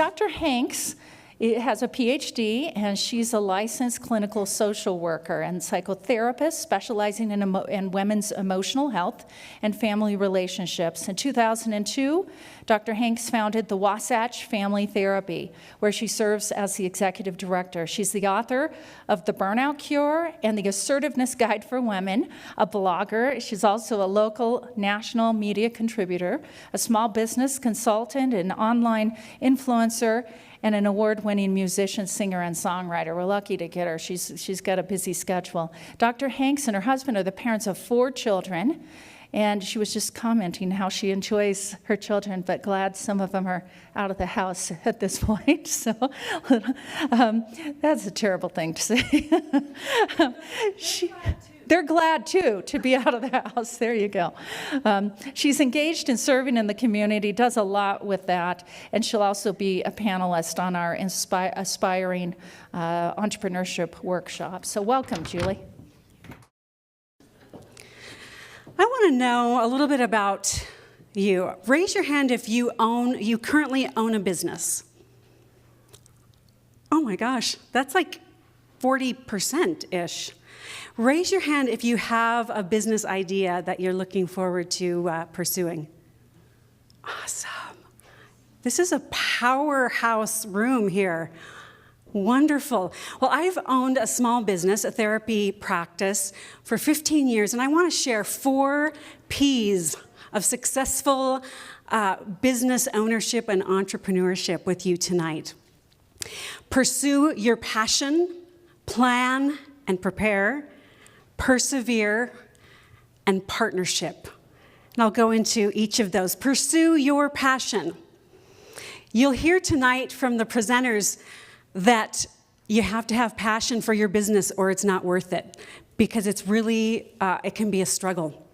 Dr. Hanks has a PhD, and she's a licensed clinical social worker and psychotherapist specializing in women's emotional health and family relationships. In 2002, Dr. Hanks founded the Wasatch Family Therapy, where she serves as the executive director. She's the author of The Burnout Cure and The Assertiveness Guide for Women, a blogger. She's also a local national media contributor, a small business consultant, an online influencer, and an award-winning musician, singer, and songwriter. We're lucky to get her. She's got a busy schedule. Dr. Hanks and her husband are the parents of 4 children, and she was just commenting how she enjoys her children, but glad some of them are out of the house at this point. So that's a terrible thing to say. They're glad, too, to be out of the house. There you go. She's engaged in serving in the community, does a lot with that, and she'll also be a panelist on our Aspiring Entrepreneurship Workshop. So welcome, Julie. I want to know a little bit about you. Raise your hand if you currently own a business. Oh my gosh, that's like 40%-ish. Raise your hand if you have a business idea that you're looking forward to pursuing. Awesome. This is a powerhouse room here. Wonderful. Well, I've owned a small business, a therapy practice, for 15 years, and I want to share 4 P's of successful business ownership and entrepreneurship with you tonight. Pursue your passion, plan and prepare, persevere, and partnership. And I'll go into each of those. Pursue your passion. You'll hear tonight from the presenters that you have to have passion for your business or it's not worth it, because it's really, it can be a struggle.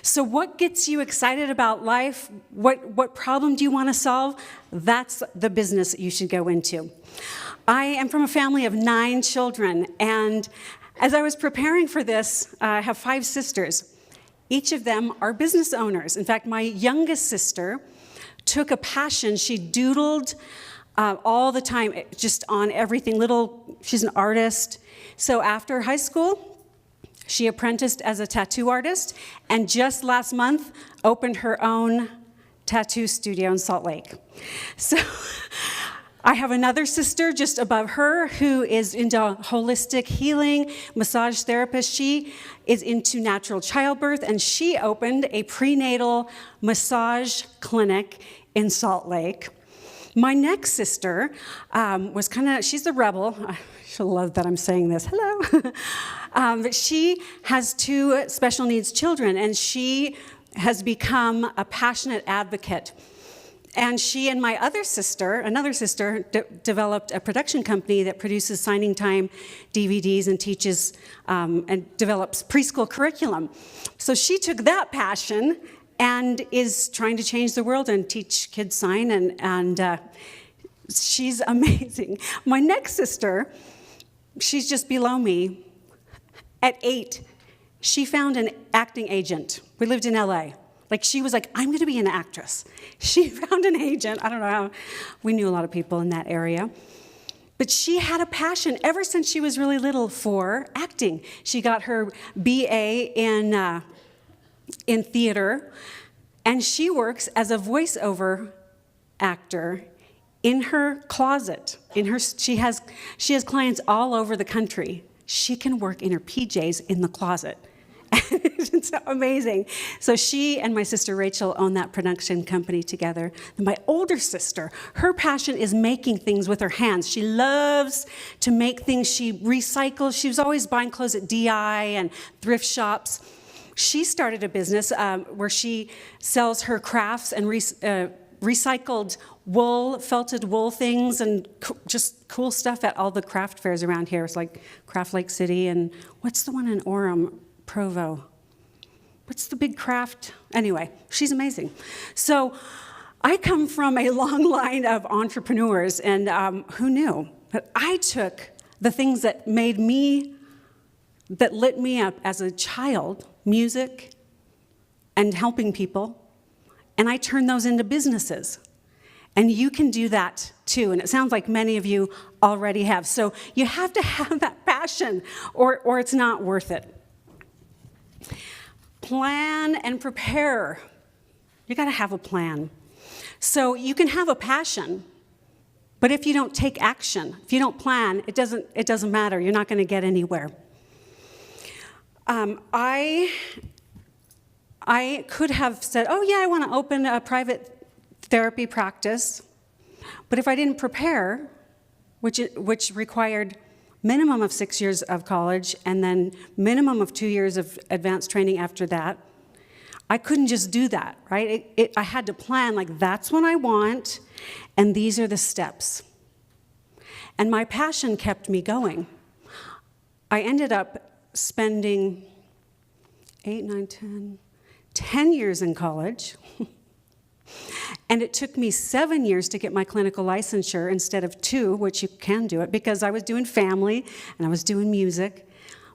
So what gets you excited about life? What problem do you want to solve? That's the business that you should go into. I am from a family of 9 children, and as I was preparing for this, I have 5 sisters. Each of them are business owners. In fact, my youngest sister took a passion. She doodled all the time, just on everything. She's an artist. So after high school, she apprenticed as a tattoo artist, and just last month opened her own tattoo studio in Salt Lake. So I have another sister just above her who is into holistic healing, massage therapist. She is into natural childbirth, and she opened a prenatal massage clinic in Salt Lake. My next sister she's a rebel. She'll love that I'm saying this. Hello. But she has 2 special needs children, and she has become a passionate advocate. And she and my another sister, developed a production company that produces Signing Time DVDs and teaches and develops preschool curriculum. So she took that passion and is trying to change the world and teach kids sign, and she's amazing. My next sister, she's just below me. At 8, she found an acting agent. We lived in LA. She was like, I'm going to be an actress. She found an agent. I don't know how. We knew a lot of people in that area. But she had a passion ever since she was really little for acting. She got her BA in theater, and she works as a voiceover actor in her closet. She has clients all over the country. She can work in her PJs in the closet. It's amazing. So she and my sister Rachel own that production company together. And my older sister, her passion is making things with her hands. She loves to make things. She recycles. She was always buying clothes at DI and thrift shops. She started a business where she sells her crafts and recycled wool, felted wool things, and just cool stuff at all the craft fairs around here. It's like Craft Lake City, and what's the one in Orem? Provo. What's the big craft? Anyway, she's amazing. So I come from a long line of entrepreneurs, and who knew? But I took the things that lit me up as a child, music and helping people, and I turned those into businesses. And you can do that too. And it sounds like many of you already have. So you have to have that passion or it's not worth it. Plan and prepare. You got to have a plan. So you can have a passion, but if you don't take action, if you don't plan, it doesn't matter. You're not going to get anywhere. I could have said, oh yeah, I want to open a private therapy practice, but if I didn't prepare, which required minimum of 6 years of college and then minimum of 2 years of advanced training after that, I couldn't just do that, right? I had to plan, like, that's what I want, and these are the steps. And my passion kept me going. I ended up spending 8, 9, 10 years in college. And it took me 7 years to get my clinical licensure instead of 2, which you can do it, because I was doing family and I was doing music.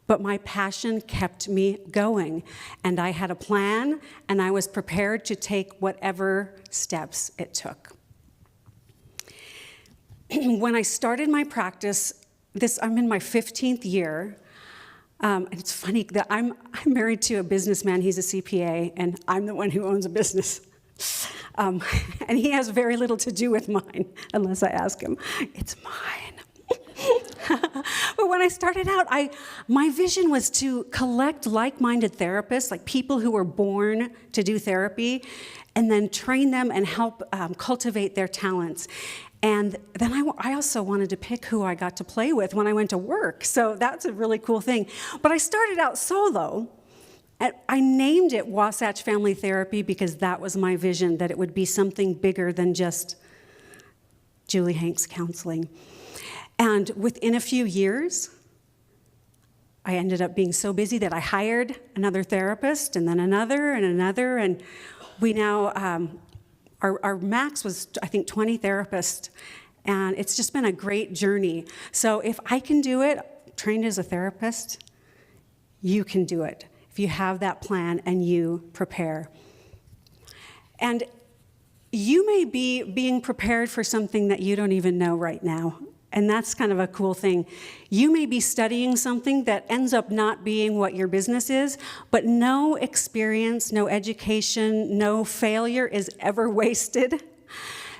But my passion kept me going. And I had a plan, and I was prepared to take whatever steps it took. When I started my practice, I'm in my 15th year. And it's funny that I'm married to a businessman. He's a CPA, and I'm the one who owns a business. And he has very little to do with mine, unless I ask him. It's mine. But when I started out, my vision was to collect like-minded therapists, like people who were born to do therapy, and then train them and help cultivate their talents. And then I also wanted to pick who I got to play with when I went to work. So that's a really cool thing. But I started out solo. I named it Wasatch Family Therapy because that was my vision, that it would be something bigger than just Julie Hanks counseling. And within a few years, I ended up being so busy that I hired another therapist, and then another, and we now, our max was, I think, 20 therapists, and it's just been a great journey. So if I can do it, trained as a therapist, you can do it. If you have that plan and you prepare. And you may be being prepared for something that you don't even know right now. And that's kind of a cool thing. You may be studying something that ends up not being what your business is, but no experience, no education, no failure is ever wasted.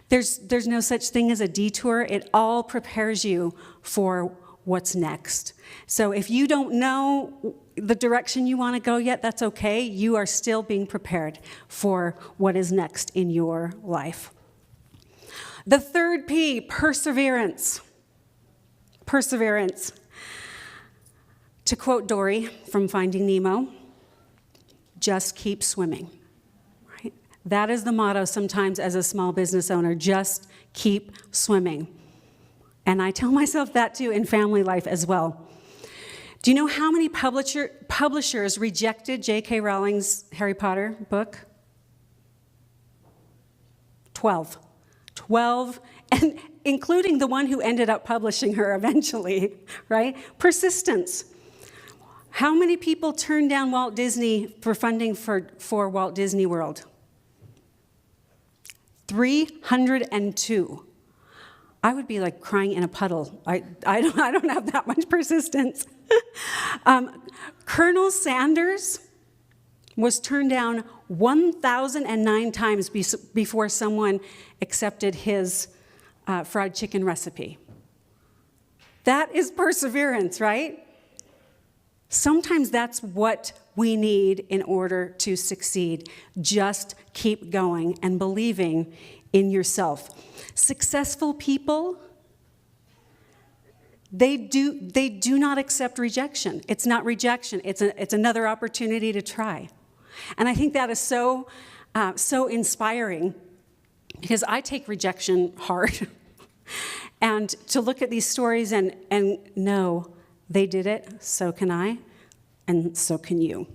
There's no such thing as a detour. It all prepares you for what's next. So if you don't know the direction you want to go yet, that's okay. You are still being prepared for what is next in your life. The third P, perseverance. Perseverance. To quote Dory from Finding Nemo, just keep swimming. Right? That is the motto sometimes as a small business owner, just keep swimming. And I tell myself that too in family life as well. Do you know how many publishers rejected J.K. Rowling's Harry Potter book? 12. 12, and including the one who ended up publishing her eventually, right? Persistence. How many people turned down Walt Disney for funding for Walt Disney World? 302. I would be like crying in a puddle. I don't have that much persistence. Colonel Sanders was turned down 1,009 times before someone accepted his fried chicken recipe. That is perseverance, right? Sometimes that's what we need in order to succeed. Just keep going and believing in yourself. Successful people, they do not accept rejection. It's not rejection. It's another opportunity to try. And I think that is so inspiring because I take rejection hard. And to look at these stories and know they did it, so can I, and so can you.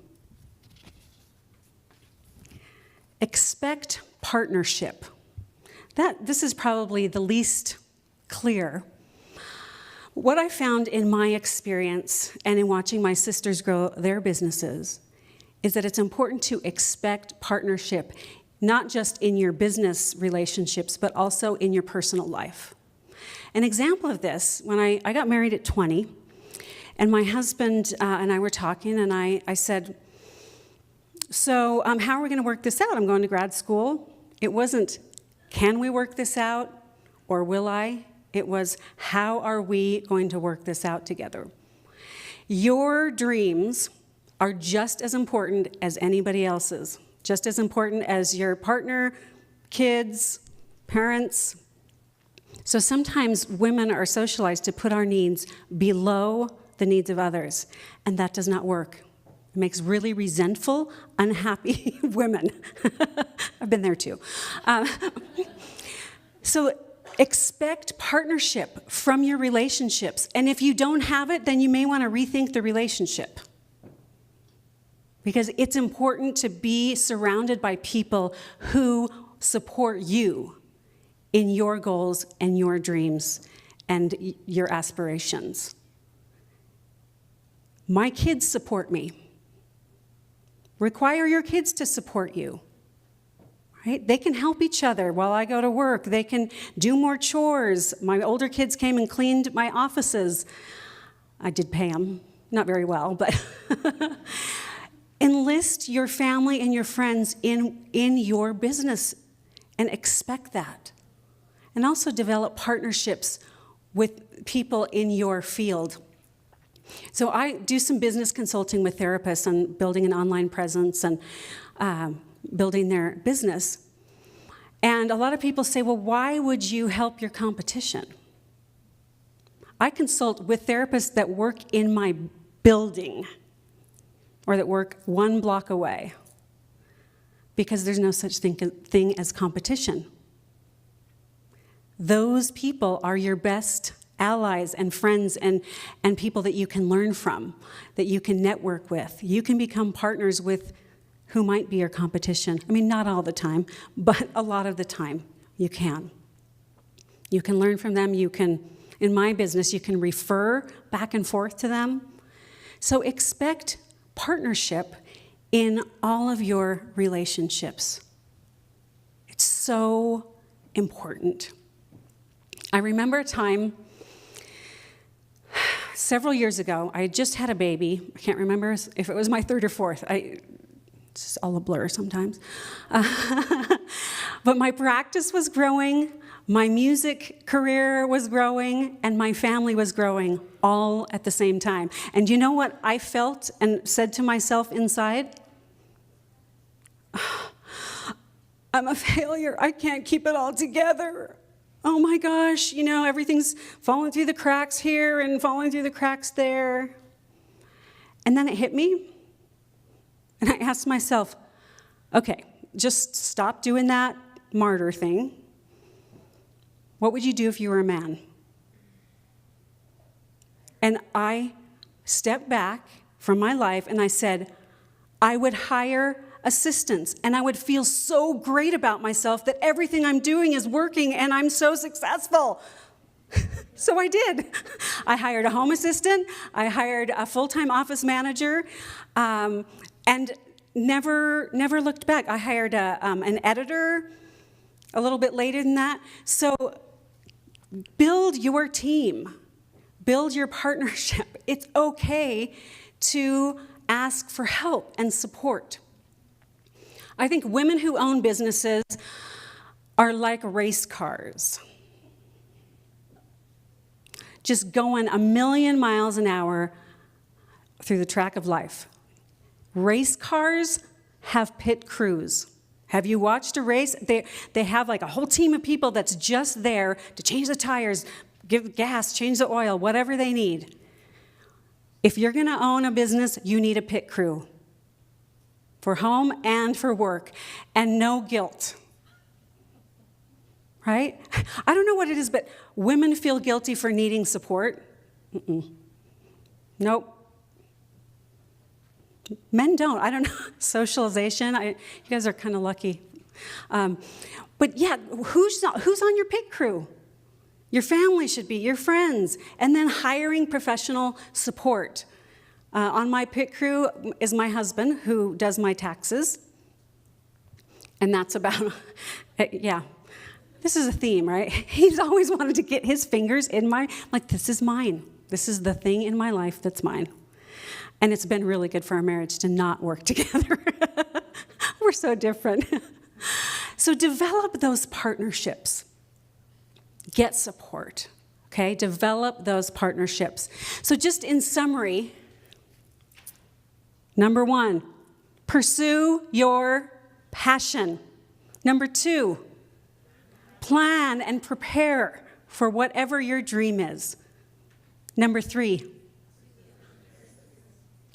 Expect partnership. This is probably the least clear. What I found in my experience and in watching my sisters grow their businesses is that it's important to expect partnership, not just in your business relationships, but also in your personal life. An example of this, when I got married at 20, and my husband and I were talking, and I said, so how are we going to work this out? I'm going to grad school. It wasn't, can we work this out, or will I? It was, how are we going to work this out together? Your dreams are just as important as anybody else's, just as important as your partner, kids, parents. So sometimes women are socialized to put our needs below the needs of others, and that does not work. It makes really resentful, unhappy women. I've been there too. So expect partnership from your relationships, and if you don't have it, then you may want to rethink the relationship. Because it's important to be surrounded by people who support you in your goals and your dreams and your aspirations. My kids support me. Require your kids to support you. Right? They can help each other while I go to work. They can do more chores. My older kids came and cleaned my offices. I did pay them, not very well, but enlist your family and your friends in your business and expect that. And also develop partnerships with people in your field. So I do some business consulting with therapists on building an online presence and building their business. And a lot of people say, well, why would you help your competition? I consult with therapists that work in my building or that work 1 block away because there's no such thing as competition. Those people are your best allies and friends and people that you can learn from, that you can network with. You can become partners with who might be your competition. I mean, not all the time, but a lot of the time you can. You can learn from them. You can, in my business, you can refer back and forth to them. So expect partnership in all of your relationships. It's so important. I remember a time several years ago, I had just had a baby. I can't remember if it was my 3rd or 4th. It's just all a blur sometimes. But my practice was growing, my music career was growing, and my family was growing all at the same time. And you know what I felt and said to myself inside? I'm a failure. I can't keep it all together. Oh my gosh, you know, everything's falling through the cracks here and falling through the cracks there. And then it hit me, and I asked myself, okay, just stop doing that martyr thing. What would you do if you were a man? And I stepped back from my life and I said, I would hire assistants, and I would feel so great about myself that everything I'm doing is working and I'm so successful. So I did. I hired a home assistant, I hired a full-time office manager, and never looked back. I hired an editor a little bit later than that. So build your team, build your partnership. It's okay to ask for help and support. I think women who own businesses are like race cars, just going 1,000,000 miles an hour through the track of life. Race cars have pit crews. Have you watched a race? They have like a whole team of people that's just there to change the tires, give gas, change the oil, whatever they need. If you're going to own a business, you need a pit crew. For home and for work, and no guilt, right? I don't know what it is, but women feel guilty for needing support. Nope. Men don't. I don't know. Socialization. You guys are kind of lucky. But yeah, who's on your pit crew? Your family should be, your friends, and then hiring professional support. On my pit crew is my husband, who does my taxes. And that's about, yeah. This is a theme, right? He's always wanted to get his fingers in like, this is mine. This is the thing in my life that's mine. And it's been really good for our marriage to not work together. We're so different. So develop those partnerships. Get support, okay? Develop those partnerships. So just in summary, number 1, pursue your passion. Number 2, plan and prepare for whatever your dream is. Number 3,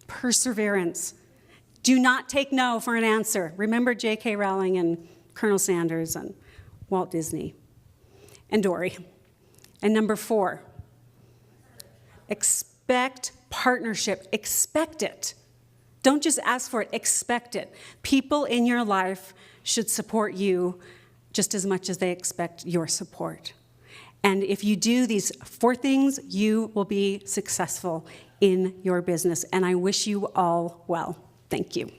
perseverance. Do not take no for an answer. Remember J.K. Rowling and Colonel Sanders and Walt Disney and Dory. And number 4, expect partnership. Expect it. Don't just ask for it, expect it. People in your life should support you just as much as they expect your support. And if you do these 4 things, you will be successful in your business. And I wish you all well. Thank you.